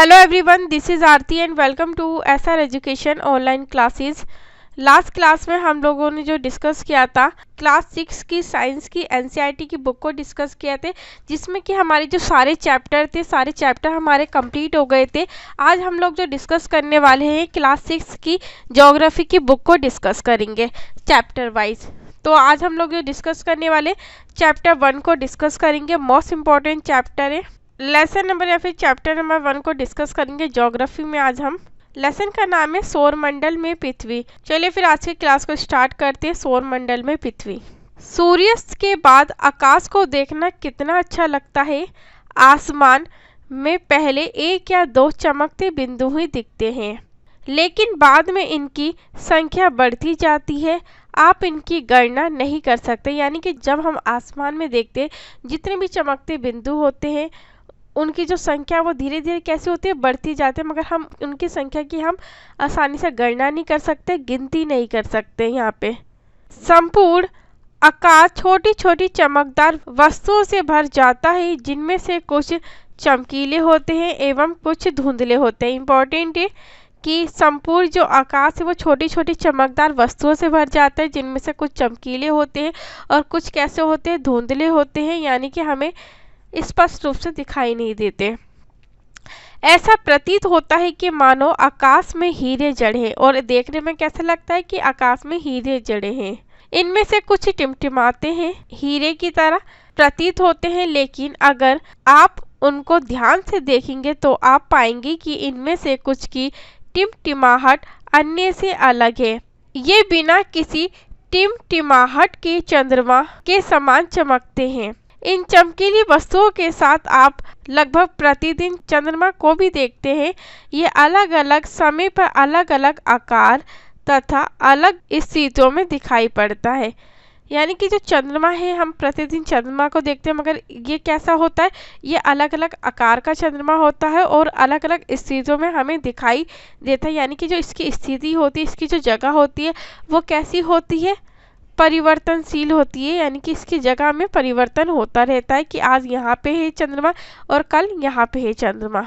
Hello everyone, this is Aarti and welcome to SR education online classes. Last class में हम लोगों ने जो डिस्कस किया था, क्लास 6 की साइंस की एनसीईआरटी की बुक को डिस्कस किया थे, जिसमें कि हमारे जो सारे चैप्टर हमारे कंप्लीट हो गए थे। आज हम लोग जो डिस्कस करने वाले हैं, क्लास 6 की ज्योग्राफी की बुक को डिस्कस करेंगे चैप्टर वाइज। तो आज हम लोग जो डिस्कस करने वाले चैप्टर 1 को डिस्कस करेंगे। मोस्ट इम्पॉर्टेंट चैप्टर है। लेसन नंबर या फिर चैप्टर नंबर 1 को डिस्कस करेंगे ज्योग्राफी में। आज हम लेसन का नाम है सौरमंडल में पृथ्वी। चलिए फिर आज की क्लास को स्टार्ट करते हैं। सौरमंडल में पृथ्वी। सूर्यास्त के बाद आकाश को देखना कितना अच्छा लगता है। आसमान में पहले एक या दो चमकते बिंदु ही दिखते हैं, लेकिन बाद में इनकी संख्या बढ़ती जाती है। आप इनकी गणना नहीं कर सकते। यानी कि जब हम आसमान में देखते हैं, जितने भी चमकते बिंदु होते हैं, उनकी जो संख्या वो धीरे धीरे कैसे होती है, बढ़ती जाती है, मगर हम उनकी संख्या की हम आसानी से गणना नहीं कर सकते, गिनती नहीं कर सकते। यहाँ पे संपूर्ण आकाश छोटी छोटी चमकदार वस्तुओं से भर जाता है, जिनमें से कुछ चमकीले होते हैं एवं कुछ धुंधले होते हैं। इम्पोर्टेंट है कि संपूर्ण जो आकाश है वो छोटी छोटी चमकदार वस्तुओं से भर जाता है, जिनमें से कुछ चमकीले होते हैं और कुछ कैसे होते हैं, धुंधले होते हैं, यानी कि हमें स्पष्ट रूप से दिखाई नहीं देते। ऐसा प्रतीत होता है कि मानो आकाश में हीरे जड़े, और देखने में कैसा लगता है कि आकाश में हीरे जड़े हैं। इनमें से कुछ टिमटिमाते हैं, हीरे की तरह प्रतीत होते हैं, लेकिन अगर आप उनको ध्यान से देखेंगे तो आप पाएंगे कि इनमें से कुछ की टिमटिमाहट अन्य से अलग है। ये बिना किसी टिमटिमाहट के चंद्रमा के समान चमकते हैं। इन चमकीली वस्तुओं के साथ आप लगभग प्रतिदिन चंद्रमा को भी देखते हैं। ये अलग अलग समय पर अलग अलग आकार तथा अलग स्थितियों में दिखाई पड़ता है। यानी कि जो चंद्रमा है, हम प्रतिदिन चंद्रमा को देखते हैं, मगर ये कैसा होता है, ये अलग अलग आकार का चंद्रमा होता है और अलग अलग स्थितियों में हमें दिखाई देता है। यानी कि जो इसकी स्थिति होती है, इसकी जो जगह होती है, वो कैसी होती है, परिवर्तनशील होती है। यानी कि इसकी जगह में परिवर्तन होता रहता है कि आज यहाँ पे है चंद्रमा और कल यहाँ पे है चंद्रमा।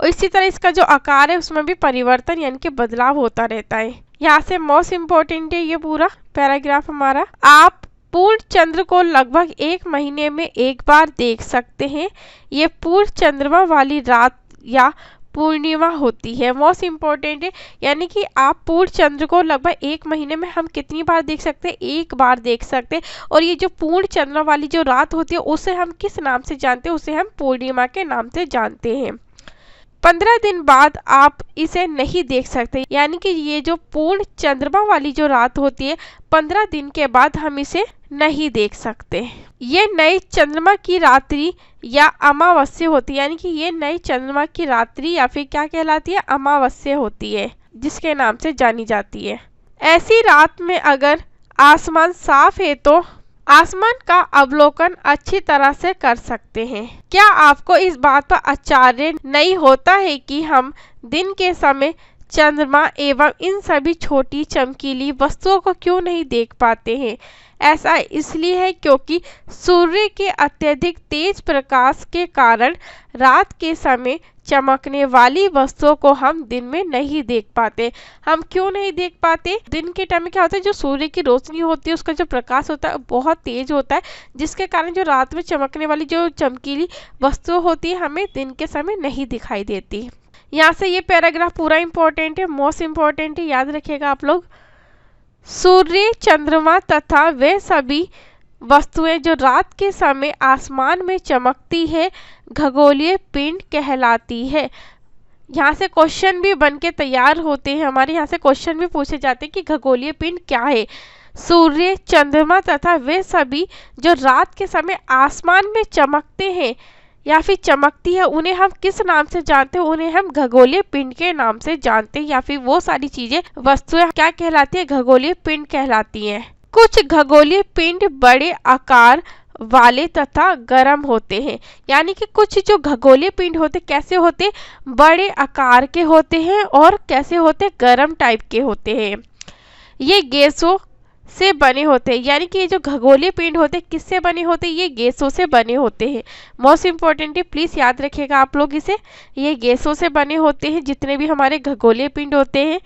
और इसी तरह इसका जो आकार है उसमें भी परिवर्तन यानी कि बदलाव होता रहता है। यहाँ से मोस्ट इम्पोर्टेंट है ये पूरा पैराग्राफ हमारा। आप पूर्ण चंद्र को लगभग 1 महीने में एक बार देख सकते हैं। ये पूर्ण चंद्रमा वाली रात या पूर्णिमा होती है। मोस्ट इम्पोर्टेंट है, यानी कि आप पूर्ण चंद्र को लगभग 1 महीने में हम कितनी बार देख सकते हैं, एक बार देख सकते हैं। और ये जो पूर्ण चंद्र वाली जो रात होती है, उसे हम किस नाम से जानते हैं, उसे हम पूर्णिमा के नाम से जानते हैं। 15 दिन बाद आप इसे नहीं देख सकते। यानी कि ये जो पूर्ण चंद्रमा वाली जो रात होती है, 15 दिन के बाद हम इसे नहीं देख सकते। ये नए चंद्रमा की रात्रि या अमावस्या होती है। यानी कि ये नई चंद्रमा की रात्रि या फिर क्या कहलाती है, अमावस्या होती है, जिसके नाम से जानी जाती है। ऐसी रात में अगर आसमान साफ है तो आसमान का अवलोकन अच्छी तरह से कर सकते हैं। क्या आपको इस बात पर आश्चर्य नहीं होता है कि हम दिन के समय चंद्रमा एवं इन सभी छोटी चमकीली वस्तुओं को क्यों नहीं देख पाते हैं? ऐसा इसलिए है क्योंकि सूर्य के अत्यधिक तेज प्रकाश के कारण रात के समय चमकने वाली वस्तुओं को हम दिन में नहीं देख पाते। हम क्यों नहीं देख पाते? दिन के टाइम में क्या होता है, जो सूर्य की रोशनी होती है, उसका जो प्रकाश होता है बहुत तेज होता है, जिसके कारण जो रात में चमकने वाली जो चमकीली वस्तुएं होती है, हमें दिन के समय नहीं दिखाई देती। यहाँ से ये पैराग्राफ पूरा इंपॉर्टेंट है, मोस्ट इम्पॉर्टेंट है, याद रखिएगा आप लोग। सूर्य, चंद्रमा तथा वे सभी वस्तुएं जो रात के समय आसमान में चमकती है, खगोलीय पिंड कहलाती है। यहाँ से क्वेश्चन भी बन के तैयार होते हैं हमारे। यहाँ से क्वेश्चन भी पूछे जाते हैं कि खगोलीय पिंड क्या है। सूर्य, चंद्रमा तथा वे सभी जो रात के समय आसमान में चमकते हैं या फिर चमकती है, उन्हें हम किस नाम से जानते हैं? उन्हें हम खगोलीय पिंड के नाम से जानते हैं। या फिर वो सारी चीजें, वस्तुएं क्या कहलाती है, खगोलीय पिंड कहलाती हैं। कुछ खगोलीय पिंड बड़े आकार वाले तथा गर्म होते हैं। यानी कि कुछ जो खगोलीय पिंड होते कैसे होते, बड़े आकार के होते हैं और कैसे होते, गर्म टाइप के होते हैं। ये गैसों से बने होते हैं, यानी कि ये जो खगोलीय पिंड होते हैं किससे बने होते हैं, ये गैसों से बने होते हैं। मोस्ट इम्पोर्टेंट है, प्लीज याद रखिएगा आप लोग इसे, ये गैसों से बने होते हैं जितने भी हमारे खगोलीय पिंड होते हैं।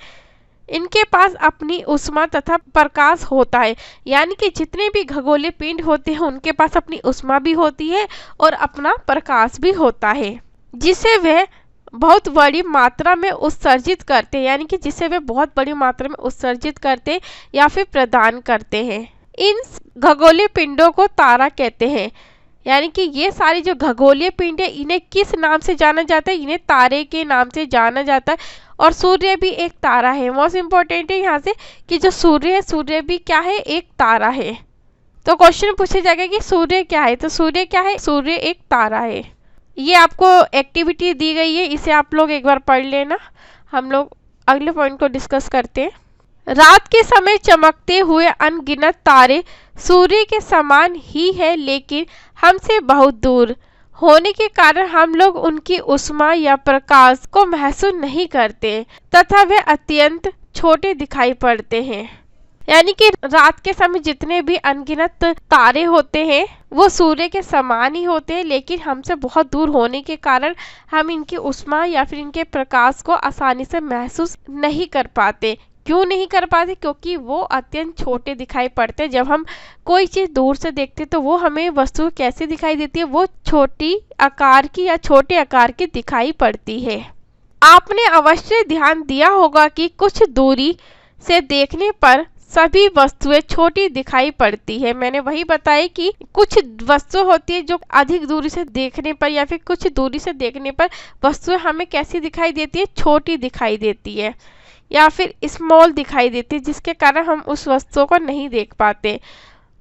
इनके पास अपनी ऊष्मा तथा प्रकाश होता है, यानी कि जितने भी खगोलीय पिंड होते हैं उनके पास अपनी ऊष्मा भी होती है और अपना प्रकाश भी होता है, जिसे वह बहुत बड़ी मात्रा में उत्सर्जित करते हैं, यानी कि जिसे वे बहुत बड़ी मात्रा में उत्सर्जित करते या फिर प्रदान करते हैं। इन खगोलीय पिंडों को तारा कहते हैं, यानी कि ये सारी जो खगोलीय पिंड है इन्हें किस नाम से जाना जाता है, इन्हें तारे के नाम से जाना जाता है। और सूर्य भी एक तारा है। मोस्ट इम्पोर्टेंट है यहाँ से कि जो सूर्य है, सूर्य भी क्या है, एक तारा है। तो क्वेश्चन पूछा जाएगा कि सूर्य क्या है, तो सूर्य क्या है, सूर्य एक तारा है। ये आपको एक्टिविटी दी गई है, इसे आप लोग एक बार पढ़ लेना। हम लोग अगले पॉइंट को डिस्कस करते हैं। रात के समय चमकते हुए अनगिनत तारे सूर्य के समान ही है, लेकिन हमसे बहुत दूर होने के कारण हम लोग उनकी ऊष्मा या प्रकाश को महसूस नहीं करते तथा वे अत्यंत छोटे दिखाई पड़ते हैं। यानी कि रात के समय जितने भी अनगिनत तारे होते हैं वो सूर्य के समान ही होते हैं, लेकिन हमसे बहुत दूर होने के कारण हम इनकी ऊष्मा या फिर इनके प्रकाश को आसानी से महसूस नहीं कर पाते। क्यों नहीं कर पाते, क्योंकि वो अत्यंत छोटे दिखाई पड़ते हैं। जब हम कोई चीज़ दूर से देखते तो वो हमें वस्तु कैसे दिखाई देती है, वो छोटी आकार की या छोटे आकार की दिखाई पड़ती है। आपने अवश्य ध्यान दिया होगा कि कुछ दूरी से देखने पर सभी वस्तुएं छोटी दिखाई पड़ती है। मैंने वही बताया कि कुछ वस्तु होती है जो अधिक दूरी से देखने पर या फिर कुछ दूरी से देखने पर वस्तुएं हमें कैसी दिखाई देती है, छोटी दिखाई देती है या फिर स्मॉल दिखाई देती है, जिसके कारण हम उस वस्तु को नहीं देख पाते।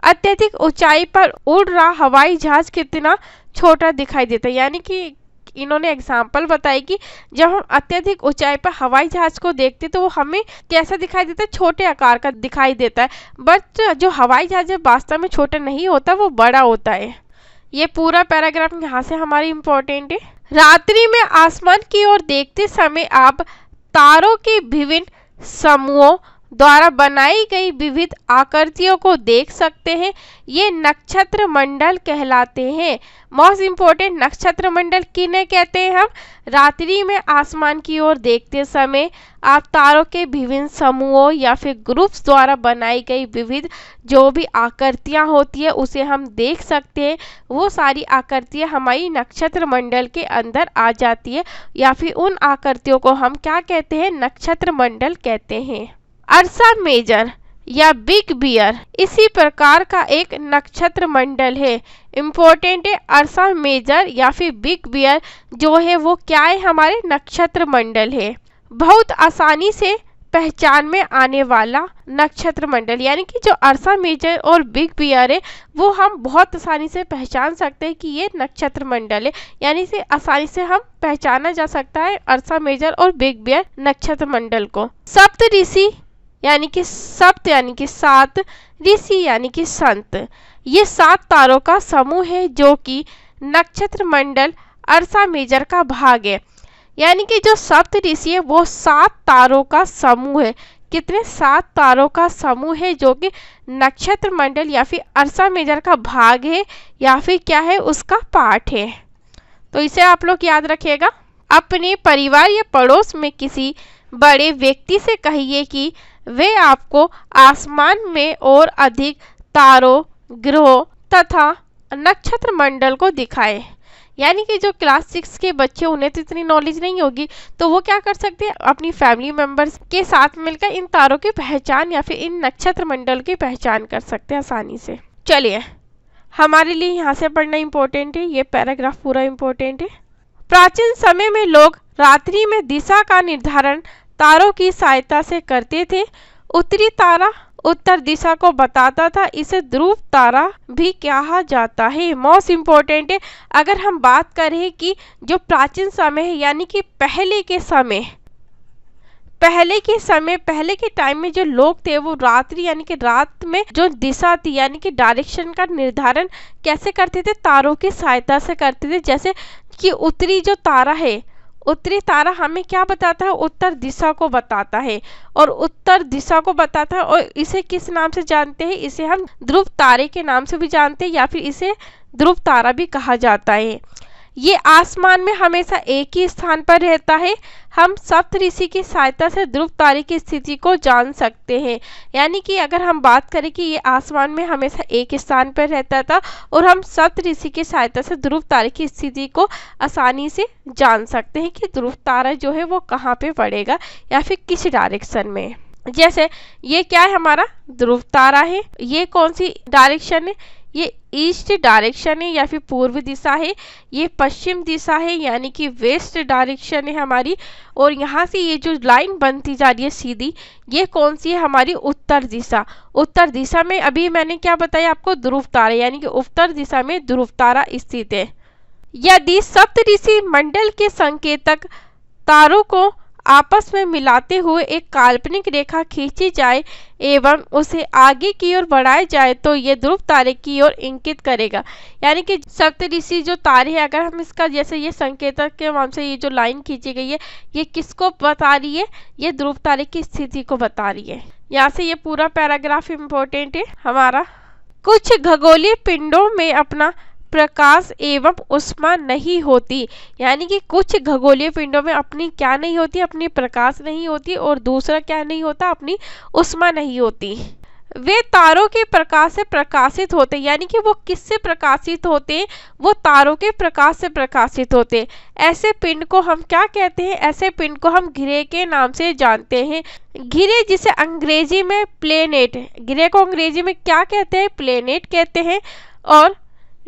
अत्यधिक ऊंचाई पर उड़ रहा हवाई जहाज कितना छोटा दिखाई देता है, यानी कि इन्होंने एग्जाम्पल बताई कि जब हम अत्यधिक ऊंचाई पर हवाई जहाज को देखते तो वो हमें कैसा दिखाई देता है, छोटे आकार का दिखाई देता है। बट जो हवाई जहाज वास्तव में छोटा नहीं होता, वो बड़ा होता है। ये पूरा पैराग्राफ यहाँ से हमारी इम्पोर्टेंट है। रात्रि में आसमान की ओर देखते समय आप तारों के विभिन्न समूहों द्वारा बनाई गई विविध आकृतियों को देख सकते हैं। ये नक्षत्र मंडल कहलाते हैं। मोस्ट इम्पोर्टेंट, नक्षत्र मंडल किन्हें कहते हैं हम, रात्रि में आसमान की ओर देखते समय आप तारों के विभिन्न समूहों या फिर ग्रुप्स द्वारा बनाई गई विविध जो भी आकृतियां होती है उसे हम देख सकते हैं। वो सारी आकृतियां हमारी नक्षत्र मंडल के अंदर आ जाती है, या फिर उन आकृतियों को हम क्या कहते हैं, नक्षत्र मंडल कहते हैं। अर्सा मेजर या बिग बियर इसी प्रकार का एक नक्षत्र मंडल है। इम्पोर्टेंट है, अर्सा मेजर या फिर बिग बियर जो है वो क्या है, हमारे नक्षत्र मंडल है। बहुत आसानी से पहचान में आने वाला नक्षत्र मंडल, यानी कि जो अर्सा मेजर और बिग बियर है वो हम बहुत आसानी से पहचान सकते हैं कि ये नक्षत्र मंडल है, यानी से आसानी से हम पहचाना जा सकता है अर्सा मेजर और बिग बियर नक्षत्र मंडल को। सप्त ऋषि यानी कि सप्त यानी कि सात, ऋषि यानी कि संत, ये 7 तारों का समूह है जो कि नक्षत्र मंडल अर्सा मेजर का भाग है। यानी कि जो सप्त ऋषि है वो 7 तारों का समूह है। कितने, 7 तारों का समूह है जो कि नक्षत्र मंडल या फिर अर्सा मेजर का भाग है या फिर क्या है, उसका पार्ट है। तो इसे आप लोग याद रखिएगा। अपने परिवार या पड़ोस में किसी बड़े व्यक्ति से कहिए कि वे आपको आसमान में और अधिक तारों, ग्रहों तथा नक्षत्र मंडल को दिखाए। यानी कि जो क्लास 6 के बच्चे, उन्हें तो इतनी नॉलेज नहीं होगी, तो वो क्या कर सकते हैं, अपनी फैमिली मेंबर्स के साथ मिलकर इन तारों की पहचान या फिर इन नक्षत्र मंडल की पहचान कर सकते हैं आसानी से। चलिए, हमारे लिए यहाँ से पढ़ना इम्पोर्टेंट है, ये पैराग्राफ पूरा इम्पोर्टेंट है। प्राचीन समय में लोग रात्रि में दिशा का निर्धारण तारों की सहायता से करते थे। उत्तरी तारा उत्तर दिशा को बताता था, इसे ध्रुव तारा भी कहा जाता है। मोस्ट इम्पोर्टेंट है, अगर हम बात करें कि जो प्राचीन समय है यानी कि पहले के टाइम में जो लोग थे वो रात्रि यानी कि रात में जो दिशा थी यानी कि डायरेक्शन का निर्धारण कैसे करते थे, तारों की सहायता से करते थे। जैसे कि उत्तरी जो तारा है उत्तरी तारा हमें क्या बताता है, उत्तर दिशा को बताता है, और उत्तर दिशा को बताता है। और इसे किस नाम से जानते हैं, इसे हम ध्रुव तारे के नाम से भी जानते हैं, या फिर इसे ध्रुव तारा भी कहा जाता है। ये आसमान में हमेशा एक ही स्थान पर रहता है। हम सप्तऋषि की सहायता से ध्रुव तारे की स्थिति को जान सकते हैं। यानी कि अगर हम बात करें कि ये आसमान में हमेशा एक स्थान पर रहता था, और हम सप्तऋषि की सहायता से ध्रुव तारे की स्थिति को आसानी से जान सकते हैं कि ध्रुव तारा जो है वो कहाँ पे पड़ेगा या फिर किस डायरेक्शन में। जैसे ये क्या है, हमारा ध्रुव तारा है। ये कौन सी डायरेक्शन है, ये ईस्ट डायरेक्शन है या फिर पूर्व दिशा है। ये पश्चिम दिशा है यानी कि वेस्ट डायरेक्शन है हमारी। और यहाँ से ये जो लाइन बनती जा रही है सीधी, ये कौन सी है, हमारी उत्तर दिशा। उत्तर दिशा में अभी मैंने क्या बताया आपको, ध्रुव तारा, यानी कि उत्तर दिशा में ध्रुव तारा स्थित है। यदि सप्तऋषि मंडल के संकेतक तारों को आपस में मिलाते हुए एक काल्पनिक रेखा खींची जाए एवं उसे आगे की ओर बढ़ाया जाए तो ये ध्रुव तारे की ओर इंगित करेगा। यानी कि सप्तऋषि जो तारे हैं, अगर हम इसका जैसे ये संकेतक के नाम से ये जो लाइन खींची गई है, ये किसको बता रही है, ये ध्रुव तारे की स्थिति को बता रही है। यहाँ से ये पूरा पैराग्राफ इम्पोर्टेंट है हमारा। कुछ खगोलीय पिंडों में अपना प्रकाश एवं उष्मा नहीं होती। यानी कि कुछ खगोलीय पिंडों में अपनी क्या नहीं होती, अपनी प्रकाश नहीं होती, और दूसरा क्या नहीं होता, अपनी उष्मा नहीं होती। वे तारों के प्रकाश से प्रकाशित होते, यानी कि वो किससे प्रकाशित होते, वो तारों के प्रकाश से प्रकाशित होते। ऐसे पिंड को हम क्या कहते हैं, ऐसे पिंड को हम ग्रह के नाम से जानते हैं। ग्रह जिसे अंग्रेजी में प्लेनेट, ग्रह को अंग्रेजी में क्या कहते हैं, प्लेनेट कहते हैं। और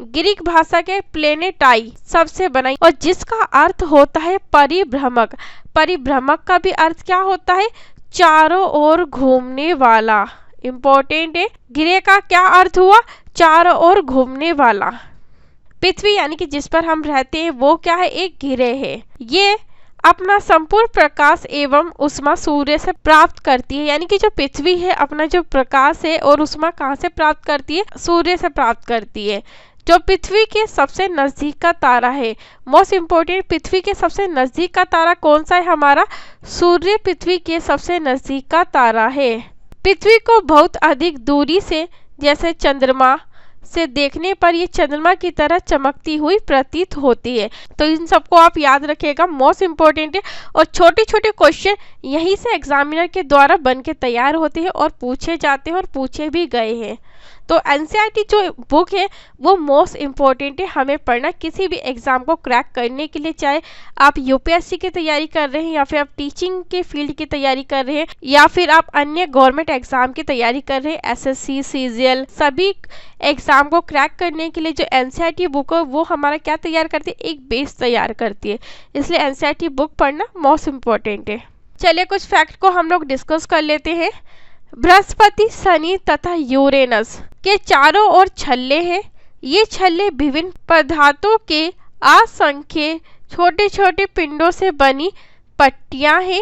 ग्रीक भाषा के प्लेनेटाई सबसे बनाई, और जिसका अर्थ होता है परिभ्रमक। परिभ्रमक का भी अर्थ क्या होता है, चारों ओर घूमने वाला। इंपॉर्टेंट है, ग्रह का क्या अर्थ हुआ, चारों ओर घूमने वाला। पृथ्वी यानी कि जिस पर हम रहते हैं वो क्या है, एक ग्रह है। ये अपना संपूर्ण प्रकाश एवं उष्मा सूर्य से प्राप्त करती है। यानी कि जो पृथ्वी है अपना जो प्रकाश है और उष्मा कहाँ से प्राप्त करती है, सूर्य से प्राप्त करती है, जो पृथ्वी के सबसे नजदीक का तारा है। मोस्ट इम्पोर्टेंट, पृथ्वी के सबसे नजदीक का तारा कौन सा है, हमारा सूर्य पृथ्वी के सबसे नजदीक का तारा है। पृथ्वी को बहुत अधिक दूरी से जैसे चंद्रमा से देखने पर ये चंद्रमा की तरह चमकती हुई प्रतीत होती है। तो इन सबको आप याद रखिएगा, मोस्ट इम्पोर्टेंट है। और छोटे छोटे क्वेश्चन यहीं से एग्जामिनर के द्वारा बन के तैयार होते हैं और पूछे जाते हैं और पूछे भी गए हैं। तो एनसीईआरटी जो बुक है वो मोस्ट इम्पोर्टेंट है हमें पढ़ना किसी भी एग्ज़ाम को क्रैक करने के लिए, चाहे आप यूपीएससी की तैयारी कर रहे हैं या फिर आप टीचिंग के फील्ड की तैयारी कर रहे हैं या फिर आप अन्य गवर्नमेंट एग्जाम की तैयारी कर रहे हैं, एसएससी, सीजीएल, सभी एग्जाम को क्रैक करने के लिए जो एनसीईआरटी बुक है वो हमारा क्या तैयार करती है, एक बेस तैयार करती है। इसलिए एनसीईआरटी बुक पढ़ना मोस्ट इम्पोर्टेंट है। चलिए कुछ फैक्ट को हम लोग डिस्कस कर लेते हैं। बृहस्पति, शनि तथा यूरेनस के चारों ओर छल्ले हैं। ये छल्ले विभिन्न पदार्थों के असंख्य छोटे छोटे पिंडों से बनी पट्टियां हैं।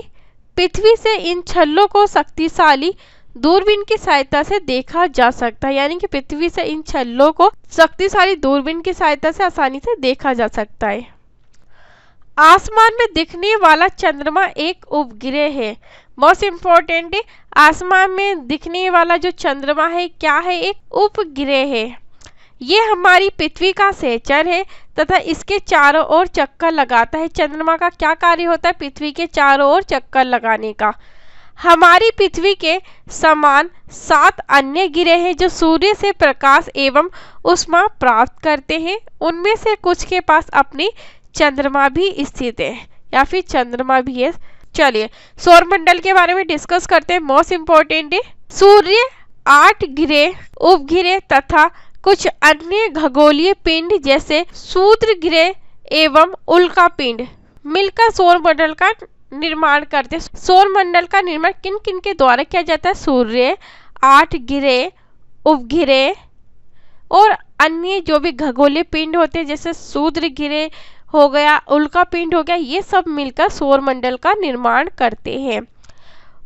पृथ्वी से इन छल्लों को शक्तिशाली दूरबीन की सहायता से देखा जा सकता है। यानी कि पृथ्वी से इन छल्लों को शक्तिशाली दूरबीन की सहायता से आसानी से देखा जा सकता है। आसमान में दिखने वाला चंद्रमा एक उपग्रह है। मोस्ट इम्पोर्टेंट है, आसमान में दिखने वाला जो चंद्रमा है क्या है, एक उपग्रह है। ये हमारी पृथ्वी का सहचर है तथा इसके चारों ओर चक्कर लगाता है। चंद्रमा का क्या कार्य होता है, पृथ्वी के चारों ओर चक्कर लगाने का। हमारी पृथ्वी के समान 7 अन्य ग्रह हैं जो सूर्य से प्रकाश एवं उष्मा प्राप्त करते हैं। उनमें से कुछ के पास अपनी चंद्रमा भी स्थित है या फिर चंद्रमा भी है। चलिए सौरमंडल के बारे में डिस्कस करते हैं। मोस्ट इम्पोर्टेंट है, सूर्य, 8 ग्रह, उपग्रह तथा कुछ अन्य खगोलीय पिंड जैसे क्षुद्र ग्रह एवं उल्का पिंड मिलकर सौरमंडल का निर्माण करते हैं। सौरमंडल का निर्माण किन किन के द्वारा किया जाता है, सूर्य, 8 ग्रह, उपग्रह और अन्य जो भी खगोलीय पिंड होते हैं जैसे क्षुद्र ग्रह हो गया, उल्का पिंड हो गया, ये सब मिलकर सौरमंडल का निर्माण करते हैं।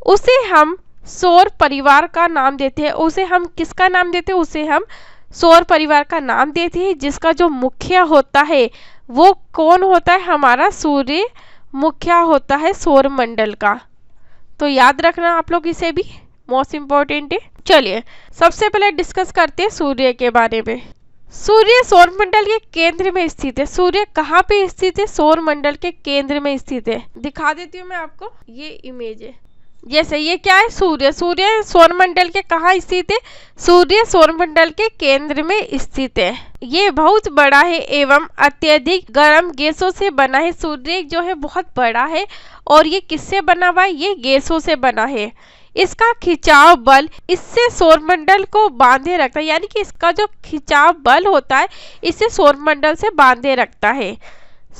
उसे हम सौर परिवार का नाम देते हैं। उसे हम किसका नाम देते हैं, उसे हम सौर परिवार का नाम देते हैं, जिसका जो मुखिया होता है वो कौन होता है, हमारा सूर्य मुखिया होता है सौर मंडल का। तो याद रखना आप लोग, इसे भी मोस्ट इम्पोर्टेंट है। चलिए सबसे पहले डिस्कस करते हैं सूर्य के बारे में। सूर्य सौर मंडल के केंद्र में स्थित है। सूर्य कहाँ पे स्थित है? सौर मंडल के केंद्र में स्थित है। दिखा देती हूँ मैं आपको, ये इमेज है। जैसे ये क्या है? सूर्य। सूर्य सौरमंडल के कहाँ स्थित है? सूर्य सौरमंडल के केंद्र में स्थित है। ये बहुत बड़ा है एवं अत्यधिक गर्म गैसों से बना है। सूर्य जो है बहुत बड़ा है और ये किससे बना हुआ है? ये गैसों से बना है। इसका खिंचाव बल इससे सौरमंडल को बांधे रखता है, यानी कि इसका जो खिंचाव बल होता है इसे सौरमंडल से बांधे रखता है।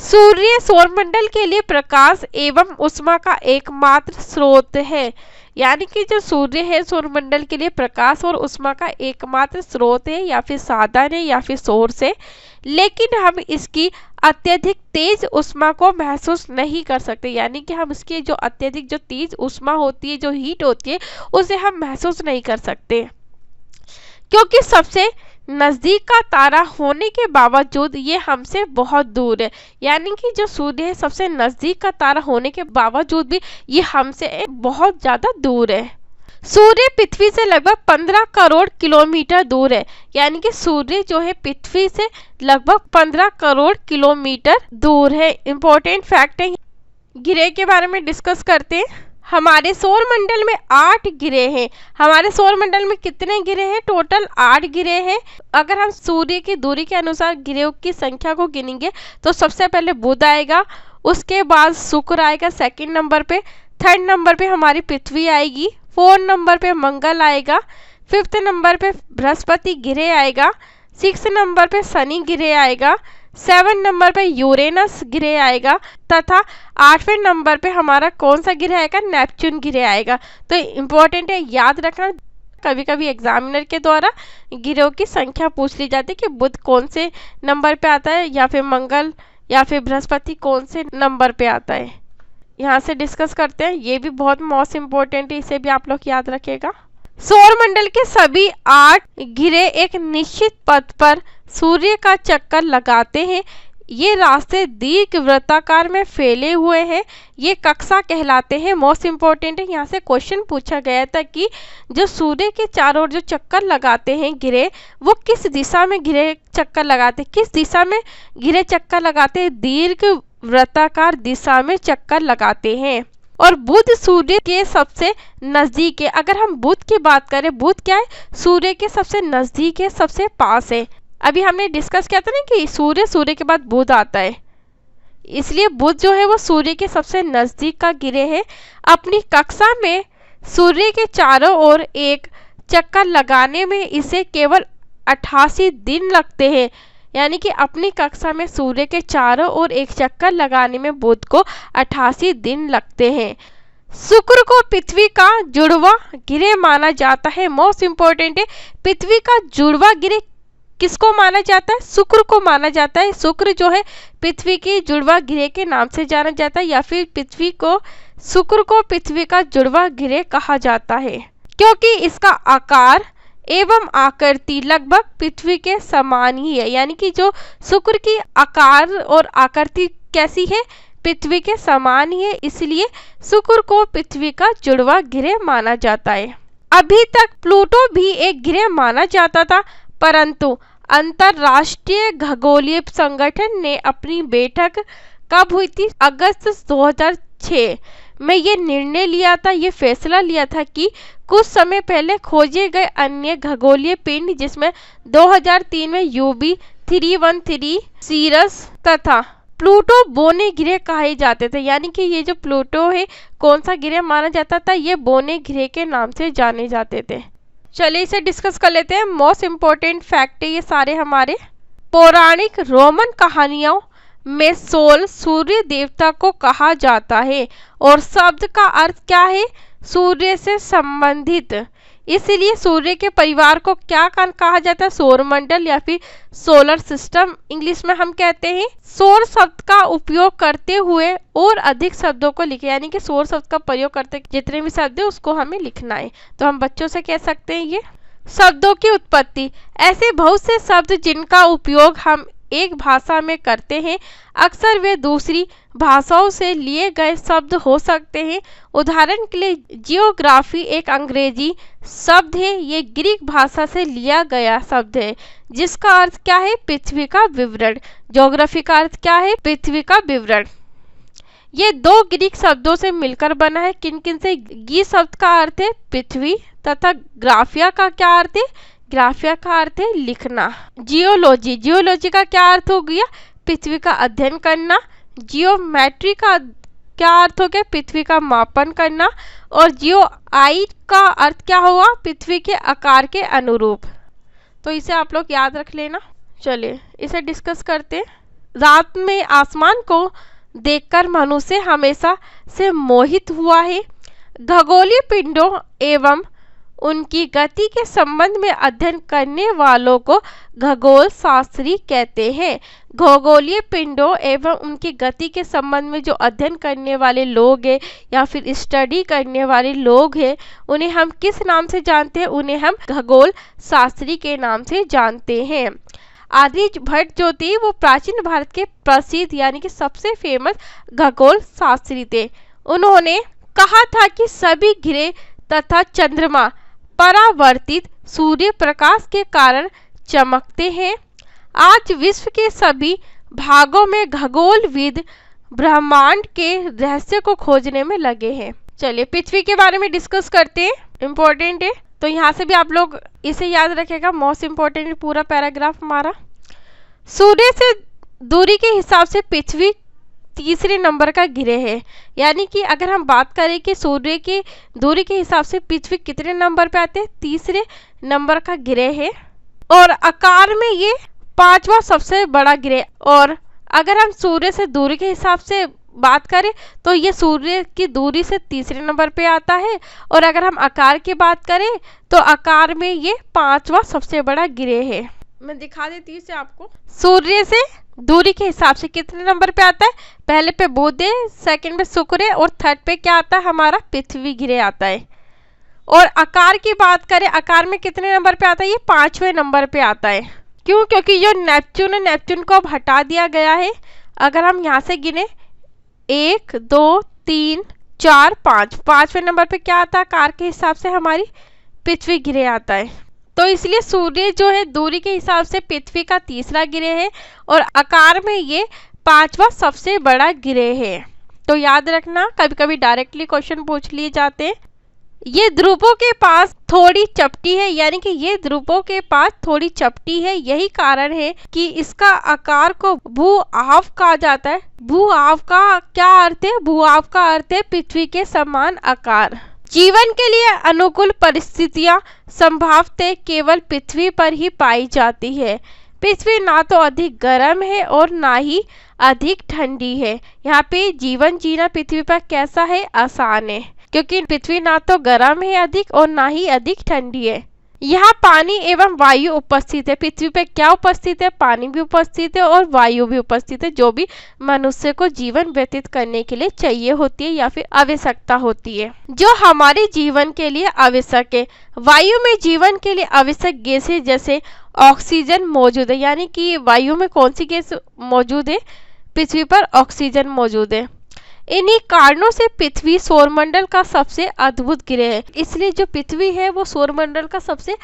सूर्य सौरमंडल के लिए प्रकाश एवं ऊष्मा का एकमात्र स्रोत है, यानी कि जो सूर्य है सौरमंडल के लिए प्रकाश और ऊष्मा का एकमात्र स्रोत है या फिर साधन है या फिर सोर्स है। लेकिन हम इसकी अत्यधिक तेज ऊष्मा को महसूस नहीं कर सकते, यानी कि हम इसकी जो अत्यधिक जो तेज ऊष्मा होती है, जो हीट होती है, उसे हम महसूस नहीं कर सकते, क्योंकि सबसे नजदीक का तारा होने के बावजूद ये हमसे बहुत दूर है। यानी कि जो सूर्य है सबसे नजदीक का तारा होने के बावजूद भी ये हमसे बहुत ज्यादा दूर है। सूर्य पृथ्वी से लगभग 15 करोड़ किलोमीटर दूर है, यानी कि सूर्य जो है पृथ्वी से लगभग 15 करोड़ किलोमीटर दूर है। इंपॉर्टेंट फैक्ट है। ग्रह के बारे में डिस्कस करते हैं। हमारे सौर मंडल में 8 ग्रह हैं। हमारे सौर मंडल में कितने ग्रह हैं? टोटल 8 ग्रह हैं। अगर हम सूर्य की दूरी के अनुसार ग्रहों की संख्या को गिनेंगे तो सबसे पहले बुध आएगा, उसके बाद शुक्र आएगा सेकंड नंबर पे, थर्ड नंबर पे हमारी पृथ्वी आएगी, फोर्थ नंबर पे मंगल आएगा, फिफ्थ नंबर पे बृहस्पति ग्रह आएगा, सिक्स नंबर पे शनि ग्रह आएगा, 7 नंबर पे यूरेनस ग्रह आएगा तथा 8वें नंबर पे हमारा कौन सा ग्रह आएगा? नेपच्यून ग्रह आएगा। तो इम्पोर्टेंट है, याद रखना। कभी कभी एग्जामिनर के द्वारा ग्रहों की संख्या पूछ ली जाती है कि बुध कौन से नंबर पे आता है या फिर मंगल या फिर बृहस्पति कौन से नंबर पे आता है। यहाँ से डिस्कस करते हैं। ये भी बहुत मोस्ट इम्पोर्टेंट है, इसे भी आप लोग याद रखिएगा। सौरमंडल के सभी 8 ग्रह एक निश्चित पथ पर सूर्य का चक्कर लगाते हैं। ये रास्ते दीर्घ वृत्ताकार में फैले हुए हैं। ये कक्षा कहलाते हैं। मोस्ट इम्पोर्टेंट है, यहाँ से क्वेश्चन पूछा गया था कि जो सूर्य के चारों ओर जो चक्कर लगाते हैं ग्रह, वो किस दिशा में ग्रह चक्कर लगाते हैं? किस दिशा में ग्रह चक्कर लगाते हैं? दीर्घ वृत्ताकार दिशा में चक्कर लगाते हैं। और बुध सूर्य के सबसे नजदीक है। अगर हम बुध की बात करें, बुध क्या है? सूर्य के सबसे नजदीक है, सबसे पास है। अभी हमने डिस्कस किया था ना कि सूर्य के बाद बुध आता है, इसलिए बुध जो है वो सूर्य के सबसे नजदीक का ग्रह है। अपनी कक्षा में सूर्य के चारों ओर एक चक्कर लगाने में इसे केवल 88 दिन लगते हैं, यानी कि अपनी कक्षा में सूर्य के चारों ओर एक चक्कर लगाने में बुध को 88 दिन लगते हैं। शुक्र को पृथ्वी का जुड़वा ग्रह माना जाता है। मोस्ट इम्पोर्टेंट है, पृथ्वी का जुड़वा ग्रह किसको माना जाता है? शुक्र को माना जाता है। शुक्र जो है पृथ्वी की जुड़वा ग्रह के नाम से जाना जाता है, या फिर शुक्र को पृथ्वी का जुड़वा ग्रह कहा जाता है, क्योंकि इसका आकार एवं आकृति लगभग पृथ्वी के समान ही है। यानी कि जो शुक्र की आकार और आकृति कैसी है? पृथ्वी के समान ही है, इसलिए शुक्र को पृथ्वी का जुड़वा ग्रह माना जाता है। अभी तक प्लूटो भी एक ग्रह माना जाता था, परंतु अंतरराष्ट्रीय खगोलीय संगठन ने अपनी बैठक कब हुई थी? अगस्त 2006 में ये निर्णय लिया था, ये फैसला लिया था कि कुछ समय पहले खोजे गए अन्य खगोलीय पिंड, जिसमें 2003 में UB 313 सीरस तथा प्लूटो बोने ग्रह कहे जाते थे। यानी कि ये जो प्लूटो है कौन सा ग्रह माना जाता था? ये बोने ग्रह के नाम से जाने जाते थे। चलिए इसे डिस्कस कर लेते हैं। मोस्ट इम्पोर्टेंट फैक्ट है ये सारे हमारे। पौराणिक रोमन कहानियों में सोल सूर्य देवता को कहा जाता है और शब्द का अर्थ क्या है? सूर्य से संबंधित। इसलिए सूर्य के परिवार को क्या कहा जाता है? सौरमंडल या फिर सोलर सिस्टम इंग्लिश में हम कहते हैं। सौर शब्द का उपयोग करते हुए और अधिक शब्दों को लिखे, यानी कि सौर शब्द का प्रयोग करते जितने भी शब्द है उसको हमें लिखना है। तो हम बच्चों से कह सकते हैं ये शब्दों की उत्पत्ति। ऐसे बहुत से शब्द जिनका उपयोग हम एक भाषा में करते हैं, अक्सर वे दूसरी भाषाओं से लिए गए शब्द हो सकते हैं। उदाहरण के लिए जियोग्राफी एक अंग्रेजी शब्द है, ये ग्रीक भाषा से लिया गया शब्द है जिसका अर्थ क्या है? पृथ्वी का विवरण। ज्योग्राफी का अर्थ क्या है? पृथ्वी का विवरण। ये दो ग्रीक शब्दों से मिलकर बना है। किन किन से? गी शब्द का अर्थ है पृथ्वी तथा ग्राफिया का क्या अर्थ है? ग्राफिया का अर्थ है लिखना। जियोलॉजी, जियोलॉजी का क्या अर्थ हो गया? पृथ्वी का अध्ययन करना। जियोमेट्री का क्या अर्थ हो गया? पृथ्वी का मापन करना। और जियोआई का अर्थ क्या हुआ? पृथ्वी के आकार के अनुरूप। तो इसे आप लोग याद रख लेना। चलिए इसे डिस्कस करते हैं। रात में आसमान को देखकर मनुष्य हमेशा से मोहित हुआ है। खगोलीय पिंडों एवं उनकी गति के संबंध में अध्ययन करने वालों को खगोल शास्त्री कहते हैं। खगोलीय पिंडों एवं उनकी गति के संबंध में जो अध्ययन करने वाले लोग हैं या फिर स्टडी करने वाले लोग हैं, उन्हें हम किस नाम से जानते हैं? उन्हें हम खगोल शास्त्री के नाम से जानते हैं। आर्यभट्ट जो थे वो प्राचीन भारत के प्रसिद्ध यानी कि सबसे फेमस खगोल शास्त्री थे। उन्होंने कहा था कि सभी ग्रह तथा चंद्रमा परावर्तित सूर्य प्रकाश के कारण चमकते हैं। आज विश्व के सभी भागों में खगोलविद ब्रह्मांड के रहस्य को खोजने में लगे हैं। चलिए पृथ्वी के बारे में डिस्कस करते हैं, इम्पोर्टेंट है तो यहाँ से भी आप लोग इसे याद रखेगा। मोस्ट इम्पोर्टेंट पूरा पैराग्राफ हमारा। सूर्य से दूरी के हिसाब से पृथ्वी तीसरे नंबर का ग्रह है। यानी कि अगर हम बात करें कि सूर्य की दूरी के हिसाब से पृथ्वी कितने नंबर पे आते हैं? तीसरे नंबर का ग्रह है और आकार में ये पांचवा सबसे बड़ा ग्रह। और अगर हम सूर्य से दूरी के हिसाब से बात करें तो ये सूर्य की दूरी से तीसरे नंबर पे आता है। और अगर हम आकार की बात करें तो आकार में ये पांचवा सबसे बड़ा ग्रह है। मैं दिखा देती हूँ इसे आपको। सूर्य से दूरी के हिसाब से कितने नंबर पे आता है? पहले पे बुध है, सेकंड पे शुक्र है और थर्ड पे क्या आता है? हमारा पृथ्वी ग्रह आता है। और आकार की बात करें, आकार में कितने नंबर पे आता है? ये पांचवें नंबर पे आता है। क्यों? क्योंकि जो नेपच्यून है, नेपच्यून को अब हटा दिया गया है। अगर हम यहाँ से गिने 1 2 3 4 5, पांचवें नंबर पे क्या आता है? आकार के हिसाब से हमारी पृथ्वी ग्रह आता है। तो इसलिए सूर्य जो है दूरी के हिसाब से पृथ्वी का तीसरा ग्रह है और आकार में ये पांचवा सबसे बड़ा ग्रह है। तो याद रखना, कभी कभी डायरेक्टली क्वेश्चन पूछ लिए जाते हैं। ये ध्रुवों के पास थोड़ी चपटी है, यानी कि ये ध्रुवों के पास थोड़ी चपटी है। यही कारण है कि इसका आकार को भू-आव कहा जाता है। भू-आव का क्या अर्थ है? भू-आव का अर्थ है पृथ्वी के समान आकार। जीवन के लिए अनुकूल परिस्थितियां संभवतः केवल पृथ्वी पर ही पाई जाती है। पृथ्वी ना तो अधिक गर्म है और ना ही अधिक ठंडी है। यहाँ पे जीवन जीना पृथ्वी पर कैसा है? आसान है, क्योंकि पृथ्वी ना तो गर्म है अधिक और ना ही अधिक ठंडी है। यहाँ पानी एवं वायु उपस्थित है। पृथ्वी पे क्या उपस्थित है? पानी भी उपस्थित है और वायु भी उपस्थित है, जो भी मनुष्य को जीवन व्यतीत करने के लिए चाहिए होती है या फिर आवश्यकता होती है, जो हमारे जीवन के लिए आवश्यक है। वायु में जीवन के लिए आवश्यक गैसें जैसे ऑक्सीजन मौजूद है। यानी कि वायु में कौन सी गैस मौजूद है? पृथ्वी पर ऑक्सीजन मौजूद है। इन्हीं कारणों से पृथ्वी सौरमंडल का सबसे अद्भुत ग्रह है। इसलिए जो पृथ्वी है वो सौरमंडल का सबसे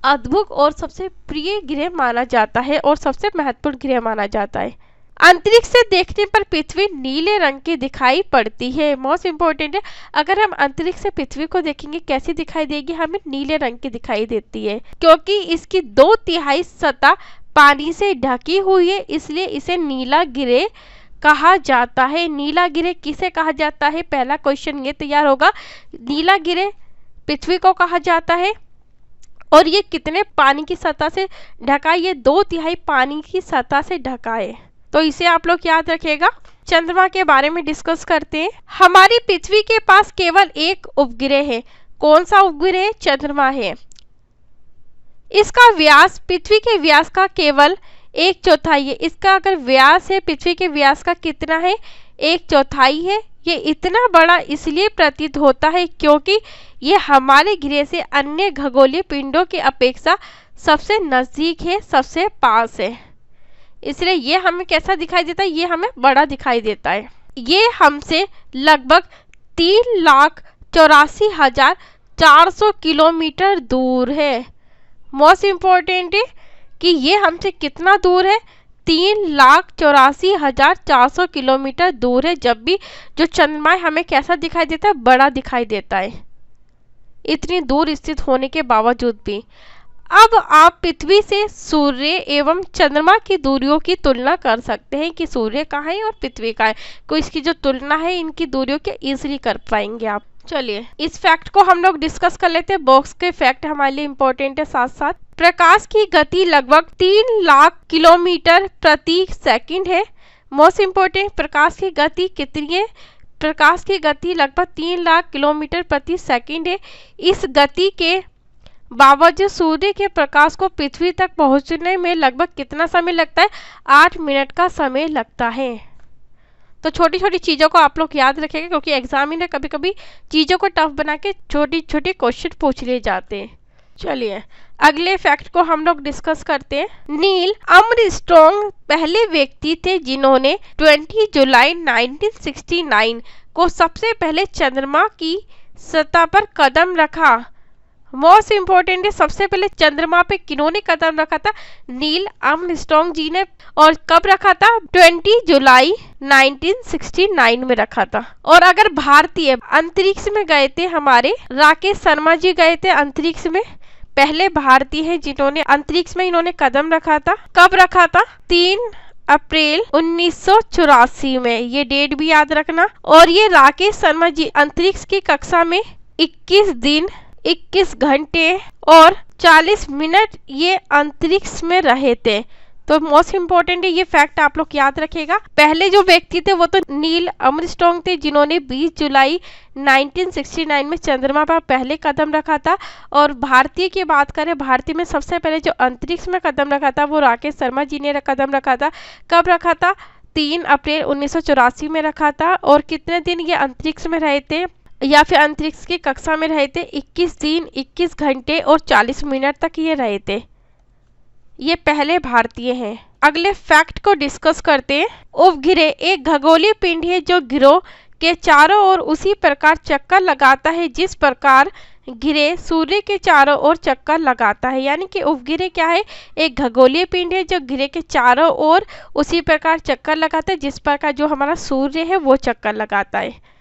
अद्भुत और सबसे प्रिय ग्रह माना जाता है और सबसे महत्वपूर्ण ग्रह माना जाता है। अंतरिक्ष से देखने पर पृथ्वी नीले रंग की दिखाई पड़ती है। मोस्ट इम्पोर्टेंट है, अगर हम अंतरिक्ष से पृथ्वी को देखेंगे कैसी दिखाई देगी? हमें नीले रंग की दिखाई देती है, क्योंकि इसकी 2/3 सतह पानी से ढकी हुई है, इसलिए इसे नीला ग्रह कहा जाता है। नीला ग्रह किसे कहा जाता है? पहला क्वेश्चन ये तैयार होगा। नीला ग्रह पृथ्वी को कहा जाता है। और ये कितने पानी की सतह से ढका है? ये 2/3 पानी की सतह से ढका है। तो इसे आप लोग याद रखिएगा। चंद्रमा के बारे में डिस्कस करते हैं। हमारी पृथ्वी के पास केवल एक उपग्रह है। कौन सा उपग्रह? चंद्रमा है। इसका व्यास पृथ्वी के व्यास का केवल 1/4 है। इसका अगर व्यास है पृथ्वी के व्यास का कितना है? 1/4 है। ये इतना बड़ा इसलिए प्रतीत होता है क्योंकि ये हमारे ग्रह से अन्य खगोलीय पिंडों की अपेक्षा सबसे नजदीक है, सबसे पास है। इसलिए ये हमें कैसा दिखाई देता है, ये हमें बड़ा दिखाई देता है। ये हमसे लगभग 3,84,400 किलोमीटर दूर है। मोस्ट इम्पोर्टेंट है कि ये हमसे कितना दूर है, 3,84,400 किलोमीटर दूर है। जब भी जो चंद्रमा है हमें कैसा दिखाई देता है, बड़ा दिखाई देता है, इतनी दूर स्थित होने के बावजूद भी। अब आप पृथ्वी से सूर्य एवं चंद्रमा की दूरियों की तुलना कर सकते हैं कि सूर्य कहाँ है और पृथ्वी कहाँ है। तो इसकी जो तुलना है इनकी दूरियों की इजीली कर पाएंगे आप। चलिए इस फैक्ट को हम लोग डिस्कस कर लेते हैं। बॉक्स के फैक्ट हमारे लिए इम्पोर्टेंट है साथ साथ। प्रकाश की गति लगभग 3 लाख किलोमीटर प्रति सेकंड है। मोस्ट इम्पोर्टेंट, प्रकाश की गति कितनी है, प्रकाश की गति लगभग 3 लाख किलोमीटर प्रति सेकंड है। इस गति के बावजूद सूर्य के प्रकाश को पृथ्वी तक पहुंचने में लगभग कितना समय लगता है, 8 मिनट का समय लगता है। तो छोटी छोटी चीज़ों को आप लोग याद रखेंगे, क्योंकि एग्जाम में कभी कभी चीज़ों को टफ बना के छोटी छोटी क्वेश्चन पूछ लिए जाते हैं। चलिए अगले फैक्ट को हम लोग डिस्कस करते हैं। नील आर्मस्ट्रॉन्ग पहले व्यक्ति थे जिन्होंने 20 जुलाई 1969 को सबसे पहले चंद्रमा की सतह पर कदम रखा। मोस्ट इम्पोर्टेंट है, सबसे पहले चंद्रमा पे किन्होंने कदम रखा था, नील आर्मस्ट्रॉन्ग जी ने। और कब रखा था, 20 जुलाई 1969 में रखा था। और अगर भारतीय अंतरिक्ष में गए थे, हमारे राकेश शर्मा जी गए थे अंतरिक्ष में, पहले भारतीय हैं जिन्होंने अंतरिक्ष में इन्होंने कदम रखा था। कब रखा था, 3 अप्रैल 1984 में, ये डेट भी याद रखना। और ये राकेश शर्मा जी अंतरिक्ष की कक्षा में 21 दिन 21 घंटे और 40 मिनट ये अंतरिक्ष में रहे थे। तो मोस्ट इम्पोर्टेंट है, ये फैक्ट आप लोग याद रखेगा। पहले जो व्यक्ति थे वो तो नील आर्मस्ट्रॉन्ग थे जिन्होंने 20 जुलाई 1969 में चंद्रमा पर पहले कदम रखा था। और भारतीय की बात करें, भारतीय में सबसे पहले जो अंतरिक्ष में कदम रखा था वो राकेश शर्मा जी ने कदम रखा था। कब रखा था, 3 अप्रैल 1984 में रखा था। और कितने दिन ये अंतरिक्ष में रहे थे या फिर अंतरिक्ष की कक्षा में रहे थे, 21 दिन 21 घंटे और 40 मिनट तक ये रहे थे। ये पहले भारतीय हैं। अगले फैक्ट को डिस्कस करते हैं। उपग्रह एक खगोलीय पिंड है जो ग्रह के चारों ओर उसी प्रकार चक्कर लगाता है जिस प्रकार ग्रह सूर्य के चारों ओर चक्कर लगाता है। यानी कि उपग्रह क्या है, एक खगोलीय पिंड है जो ग्रह के चारों ओर उसी प्रकार चक्कर लगाता है जिस प्रकार जो हमारा सूर्य है वो चक्कर लगाता है।